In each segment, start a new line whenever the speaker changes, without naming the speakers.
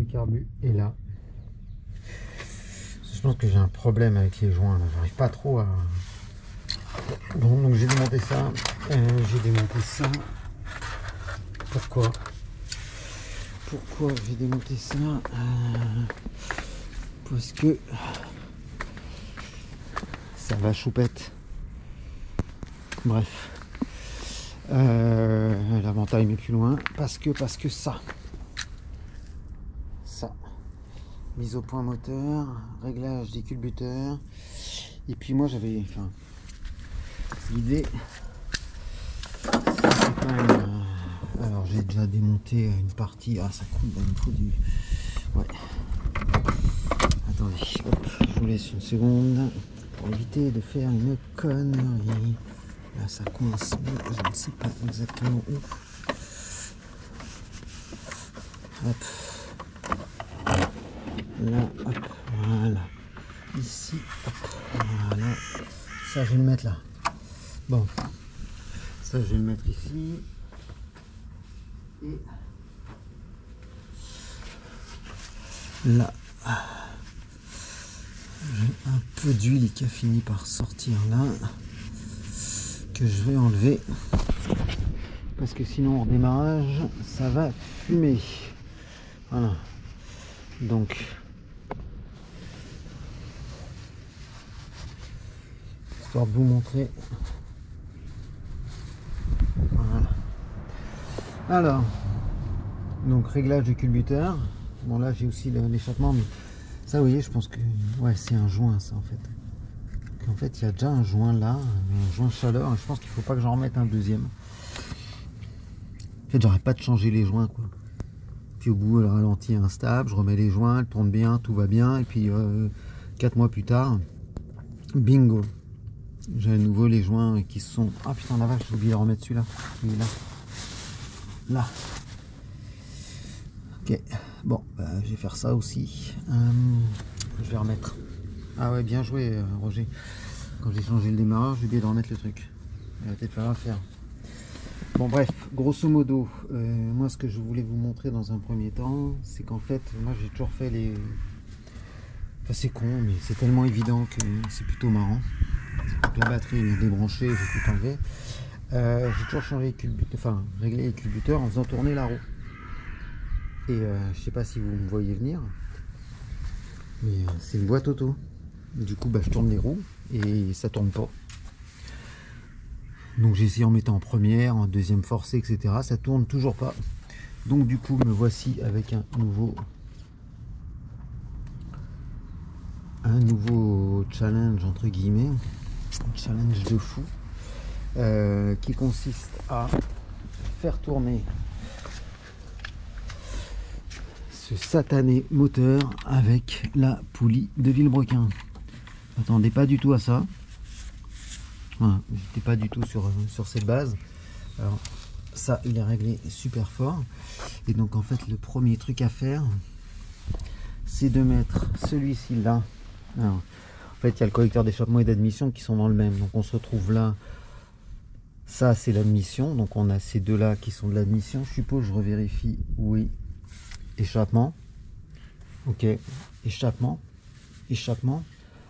le carbu est là. Je pense que j'ai un problème avec les joints, j'arrive pas trop à... Bon, donc j'ai démonté ça, Pourquoi j'ai démonté ça? Parce que ça va choupette. Bref. L'avantage mais plus loin. Parce que ça. Mise au point moteur, réglage des culbuteurs. Et puis moi j'avais... Enfin, l'idée... Alors j'ai déjà démonté une partie. Ah ça coûte, il me faut du... Ouais. Attendez, hop, je vous laisse une seconde pour éviter de faire une connerie. Là ça coince, mais je ne sais pas exactement où. Hop. Là, hop, voilà. Ici, hop, voilà. Ça je vais le mettre là. Bon. Ça je vais le mettre ici. Et là, j'ai un peu d'huile qui a fini par sortir là, que je vais enlever parce que sinon au redémarrage ça va fumer. Voilà, donc histoire de vous montrer. Voilà. Alors donc réglage du culbuteur. Bon là j'ai aussi l'échappement, mais ça vous voyez, je pense que ouais c'est un joint ça en fait. Donc, en fait il y a déjà un joint là, un joint chaleur. Je pense qu'il faut pas que j'en remette un deuxième. En fait j'arrête pas de changer les joints quoi. Puis au bout le ralenti est instable, je remets les joints, elle tourne bien, tout va bien. Et puis 4 mois plus tard, bingo, j'ai à nouveau les joints qui sont... Ah putain la vache, j'ai oublié de remettre celui-là. Il est là. Là. Ok, bon, bah, je vais faire ça aussi. Je vais remettre. Ah ouais, bien joué Roger. Quand j'ai changé le démarrage, j'ai oublié de remettre le truc. Il va peut-être falloir faire. Bon bref, grosso modo, moi ce que je voulais vous montrer dans un premier temps, c'est qu'en fait, moi j'ai toujours fait les... Enfin c'est con, mais c'est tellement évident que c'est plutôt marrant. Donc, la batterie est débranchée, je vais tout enlever. J'ai toujours changé les culbuteurs, enfin réglé les culbuteurs en faisant tourner la roue. Et je sais pas si vous me voyez venir, mais c'est une boîte auto. Du coup, bah, je tourne les roues et ça tourne pas. Donc j'ai essayé en mettant en première, en deuxième forcé, etc. Ça tourne toujours pas. Donc du coup, me voici avec un nouveau challenge entre guillemets, un challenge de fou, qui consiste à faire tourner ce satané moteur avec la poulie de Villebrequin. Attendez pas du tout à ça. Voilà, j'étais pas du tout sur cette base. Alors ça il est réglé super fort, et donc en fait le premier truc à faire c'est de mettre celui-ci là. Alors, en fait il y a le collecteur d'échappement et d'admission qui sont dans le même, donc on se retrouve là. Ça c'est l'admission, donc on a ces deux là qui sont de l'admission. Je suppose, je revérifie, oui, échappement, ok, échappement,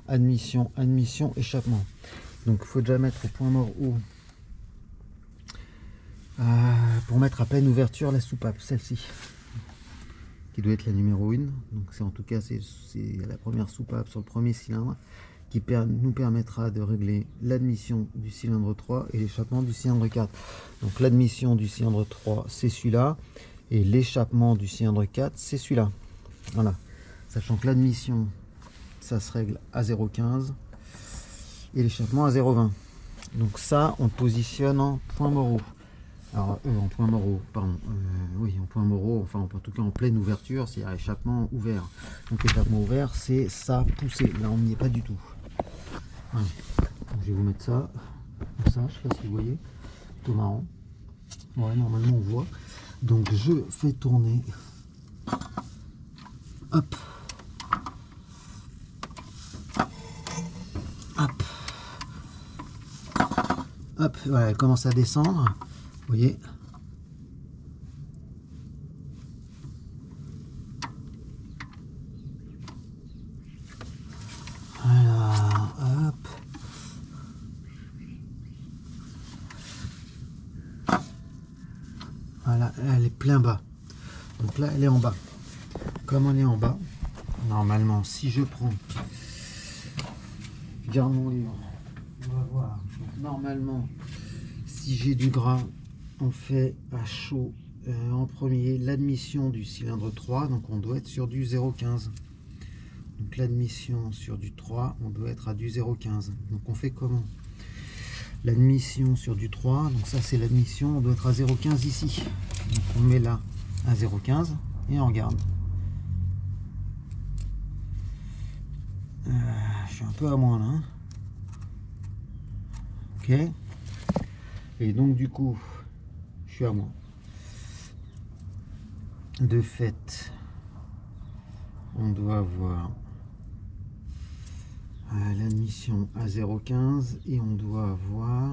admission, échappement. Donc il faut déjà mettre au point mort où, pour mettre à pleine ouverture la soupape, celle-ci, qui doit être la numéro 1. Donc c'est en tout cas c'est la première soupape sur le premier cylindre qui nous permettra de régler l'admission du cylindre 3 et l'échappement du cylindre 4. Donc l'admission du cylindre 3 c'est celui-là, et l'échappement du cylindre 4 c'est celui-là. Voilà, sachant que l'admission ça se règle à 0,15 et l'échappement à 0,20. Donc ça on positionne en point moraux. Alors en point moraux, pardon, oui en point moraux, enfin en tout cas en pleine ouverture, c'est-à-dire échappement ouvert. Donc échappement ouvert c'est ça poussé, là on n'y est pas du tout. Voilà. Donc, je vais vous mettre ça, comme ça, je sais pas si vous voyez, plutôt marrant. Ouais, normalement on voit. Donc je fais tourner, hop, hop, hop, voilà, elle commence à descendre, vous voyez. Voilà, elle est plein bas. Donc là, elle est en bas. Comme elle est en bas, normalement, si je prends, je garde mon livre, on va voir. Donc, normalement, si j'ai du gras, on fait à chaud en premier l'admission du cylindre 3. Donc on doit être sur du 0,15. Donc l'admission sur du 3, on doit être à du 0,15. Donc on fait comment? L'admission sur du 3, donc ça c'est l'admission, on doit être à 0,15 ici. Donc on met là à 0,15 et on regarde. Je suis un peu à moins là. Hein. Ok. Et donc du coup, je suis à moins. De fait, on doit avoir l'admission à 0,15 et on doit avoir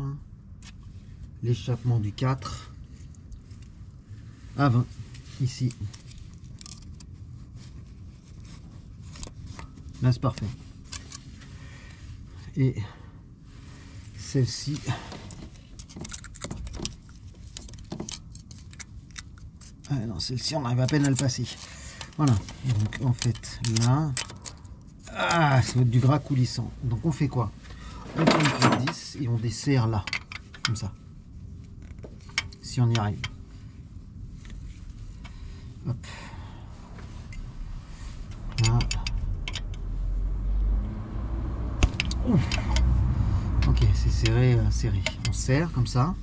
l'échappement du 4 à 20 ici. Là c'est parfait. Et celle-ci, non, celle-ci on arrive à peine à le passer. Voilà, donc en fait là, ça va être du gras coulissant. Donc on fait quoi? On prend une clé 10 et on dessert là, comme ça. Si on y arrive. Hop. Là. Ok, c'est serré, serré. On serre comme ça.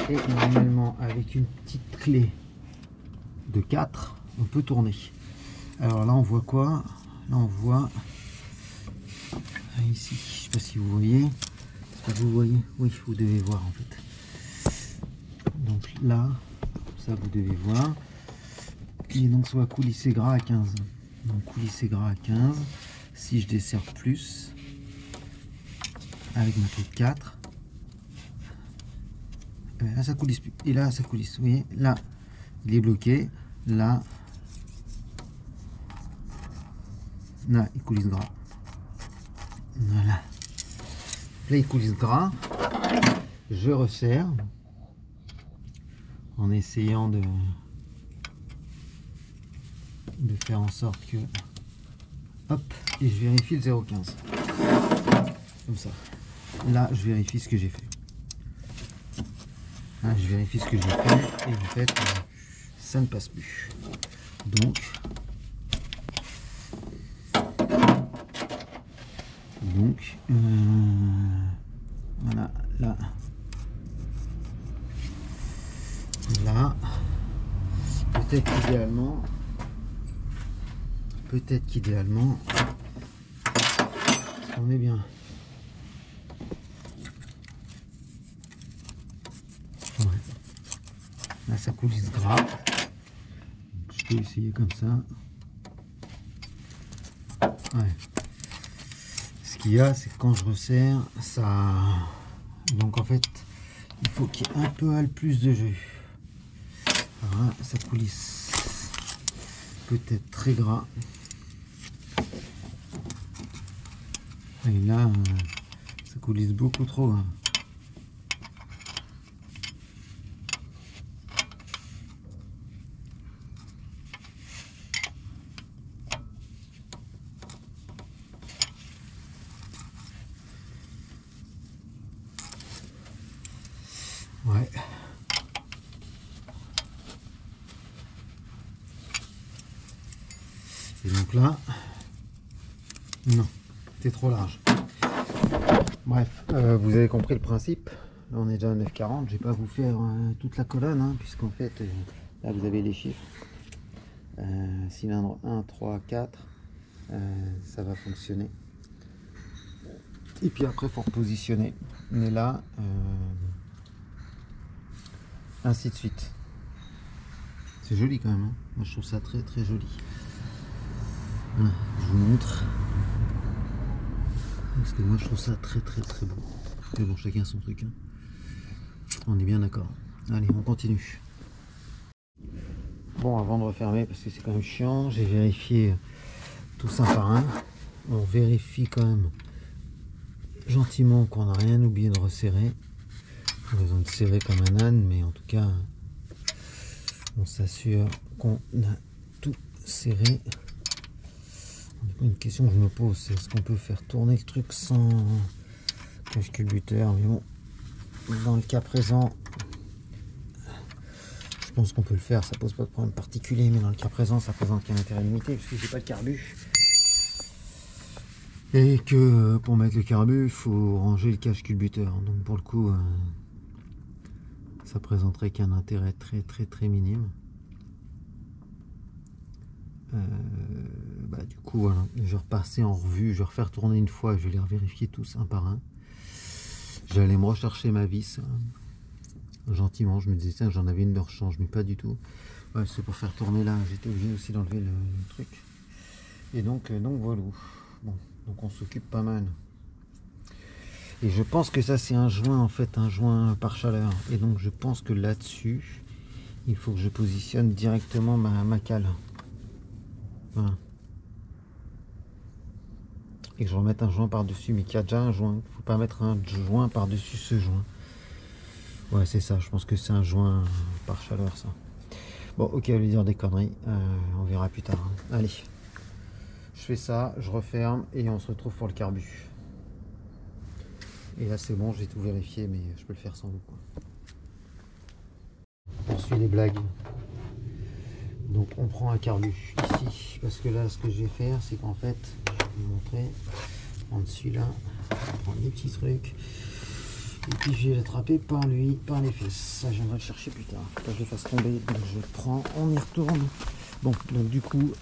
Et normalement, avec une petite clé de 4, on peut tourner. Alors là, on voit quoi? Là, on voit ici, je sais pas si vous voyez. Est-ce que vous voyez? Oui, vous devez voir en fait. Donc là, ça vous devez voir. Et donc, soit coulisser gras à 15. Donc, coulisser gras à 15. Si je desserre plus, avec ma clé de 4, là ça coulisse plus. Et là, ça coulisse. Vous voyez, là, il est bloqué. Là, il coulisse gras. Voilà. Là, il coulisse gras. Je resserre en essayant de faire en sorte que, hop, et je vérifie le 0,15 comme ça. Là je vérifie ce que j'ai fait. Là je vérifie ce que j'ai fait et en fait ça ne passe plus. Donc voilà, là peut-être qu'idéalement on est bien. Ouais. Là ça coulisse gras. Je peux essayer comme ça. Ouais. Ce qu'il y a, c'est que quand je resserre, ça. Donc en fait, il faut qu'il y ait un peu plus de jus. Alors là, ça coulisse peut-être très gras. Et là, ça coulisse beaucoup trop. Hein. Ouais. Et donc là, non, c'est trop large. Bref, vous avez compris le principe. Là, on est déjà à 9,40. Je vais pas vous faire toute la colonne, hein, puisqu'en fait, là vous avez les chiffres. Cylindre 1, 3, 4, ça va fonctionner. Et puis après, il faut repositionner. Mais là, ainsi de suite. C'est joli quand même. Hein. Moi, je trouve ça très très joli. Voilà, je vous montre. Parce que moi, je trouve ça très très très beau. Mais bon, chacun son truc. Hein. On est bien d'accord. Allez, on continue. Bon, avant de refermer, parce que c'est quand même chiant, j'ai vérifié tout ça par un. On vérifie quand même gentiment qu'on n'a rien oublié de resserrer. On a besoin de serrer comme un âne, mais en tout cas, On s'assure qu'on a tout serré. Une question que je me pose, c'est est-ce qu'on peut faire tourner le truc sans cache culbuteur? Mais bon, dans le cas présent, je pense qu'on peut le faire, ça pose pas de problème particulier, mais dans le cas présent, ça présente qu'un intérêt limité puisque j'ai pas de carbu. Et que pour mettre le carbu, il faut ranger le cache culbuteur. Donc pour le coup, ça présenterait qu'un intérêt très minime. Du coup, voilà, je vais repasser en revue, je vais refaire tourner une fois, je vais les vérifier tous un par un. J'allais me rechercher ma vis. Gentiment, je me disais, tiens, j'en avais une de rechange, mais pas du tout. Ouais, c'est pour faire tourner là, j'étais obligé aussi d'enlever le truc. Et donc voilà. Bon, donc on s'occupe pas mal. Et je pense que ça, c'est un joint, en fait, un joint par chaleur. Et donc, je pense que là-dessus, il faut que je positionne directement ma cale. Voilà. Et que je remette un joint par-dessus, mais qu'il y a déjà un joint. Il ne faut pas mettre un joint par-dessus ce joint. Ouais, c'est ça, je pense que c'est un joint par chaleur, ça. Bon, ok, à lui dire des conneries, on verra plus tard. Allez, je fais ça, je referme et on se retrouve pour le carbu. Et là, c'est bon, j'ai tout vérifié, mais je peux le faire sans vous, quoi. On poursuit les blagues. Donc, on prend un carbu ici, parce que là, ce que je vais faire, c'est qu'en fait, je vais vous montrer en dessus là, on va prendre des petits trucs. Et puis je vais l'attraper par lui, par les fesses. Ça, je viendrai le chercher plus tard. Faut pas que je le fasse tomber. Donc je le prends, on y retourne. Bon, donc du coup,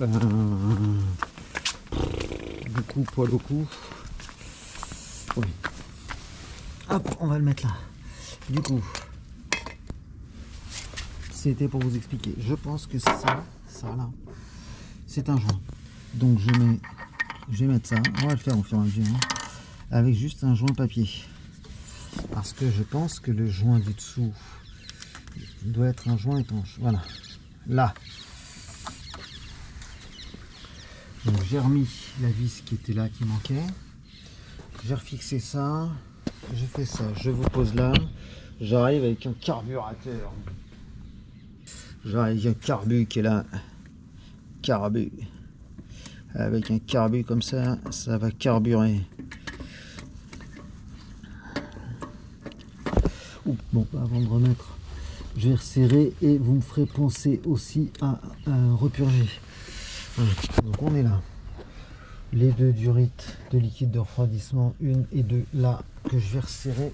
poil au cou. Oui. Hop, on va le mettre là. Du coup, c'était pour vous expliquer. Je pense que ça là, c'est un joint. Donc je vais mettre ça. On va le faire au fur et à mesure, hein, avec juste un joint papier. Parce que je pense que le joint du dessous doit être un joint étanche. Voilà. Là. Donc j'ai remis la vis qui était là, qui manquait. J'ai refixé ça. Je fais ça. Je vous pose là. J'arrive avec un carburateur. J'arrive avec un carbu qui est là. Carbu. Avec un carbu comme ça, ça va carburer. Bon, avant de remettre, je vais resserrer et vous me ferez penser aussi à repurger. Voilà. Donc on est là. Les deux durites de liquide de refroidissement, 1 et 2 là, que je vais resserrer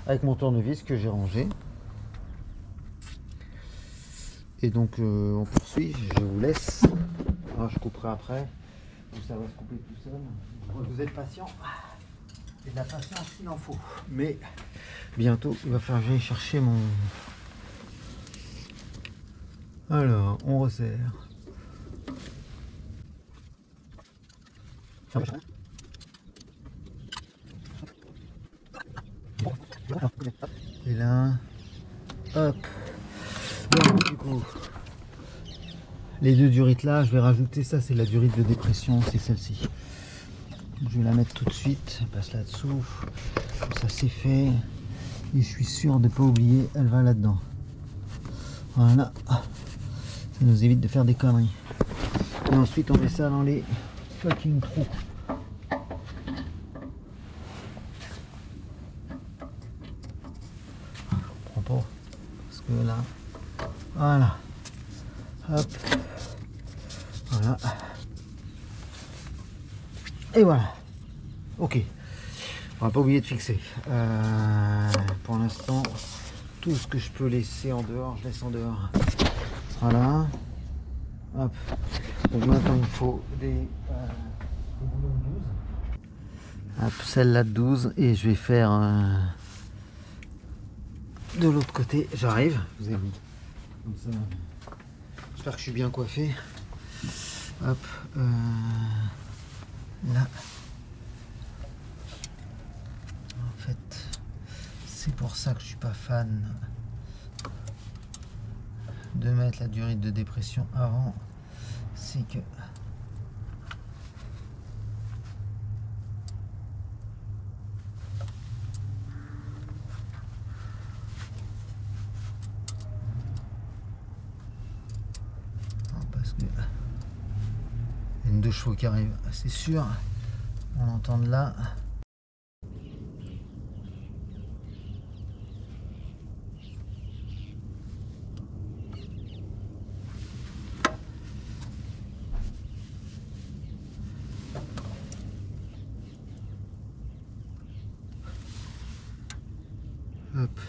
avec mon tournevis que j'ai rangé. Et donc on poursuit, je vous laisse. Alors, je couperai après. Ça va se couper tout seul. Vous êtes patient. Et de la patience, il en faut. Mais bientôt, il va falloir que j'aille chercher mon... Alors, on resserre. Et là, hop. Donc, du coup, les deux durites là, je vais rajouter ça, c'est la durite de dépression, c'est celle-ci. Je vais la mettre tout de suite, elle passe là-dessous. Ça c'est fait. Et je suis sûr de ne pas oublier, elle va là-dedans. Voilà. Ça nous évite de faire des conneries. Et ensuite on met ça dans les fucking trous. Je comprends pas. Parce que là. Voilà. Hop. Voilà. Et voilà. Ok. On va pas oublier de fixer. Pour l'instant, tout ce que je peux laisser en dehors, je laisse en dehors. Ce sera là. Hop. Donc maintenant il faut des boulons de 12. Hop, celle-là de 12. Et je vais faire de l'autre côté. J'arrive. Vous avez vu. Comme ça. J'espère que je suis bien coiffé. Hop. Là. En fait, c'est pour ça que je suis pas fan de mettre la durite de dépression avant. C'est que même 2 chevaux qui arrivent, c'est sûr. On entend de là. Hop.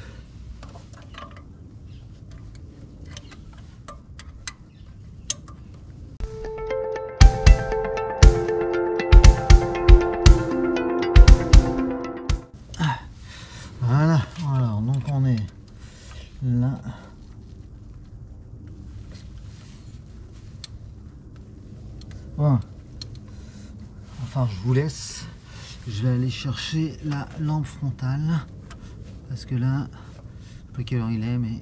Voilà, alors donc on est là. Bon. Enfin, je vous laisse. Je vais aller chercher la lampe frontale. Parce que là, je sais pas quelle heure il est, mais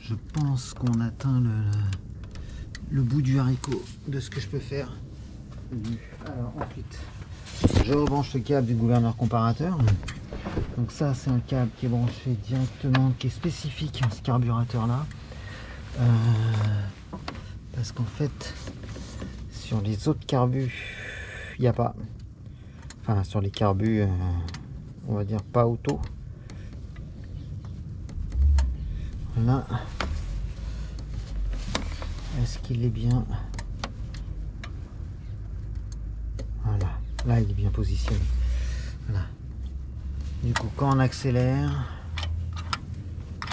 je pense qu'on atteint le bout du haricot de ce que je peux faire. Alors ensuite, je rebranche le câble du gouverneur comparateur. Donc ça, c'est un câble qui est branché directement, qui est spécifique à ce carburateur là. Parce qu'en fait, sur les autres carbus, il n'y a pas. Enfin, sur les carbus, on va dire pas auto. Là, est-ce qu'il est bien? Voilà, là il est bien positionné. Voilà. Du coup, quand on accélère,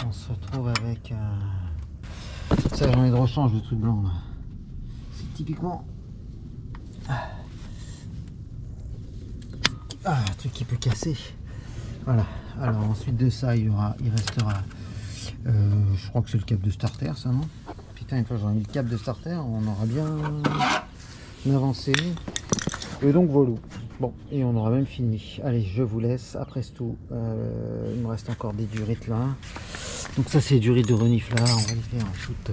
on se retrouve avec ça. J'en ai de rechange, le truc blanc là. C'est typiquement un truc qui peut casser. Voilà. Alors ensuite de ça, il restera. Je crois que c'est le câble de starter, ça, non? Putain, une fois j'aurais mis le câble de starter, on aura bien avancé. Et donc voilà. Bon, et on aura même fini. Allez, je vous laisse. Après tout, il me reste encore des durites là. Donc ça, c'est des durites de reniflard. On va les faire en shoot.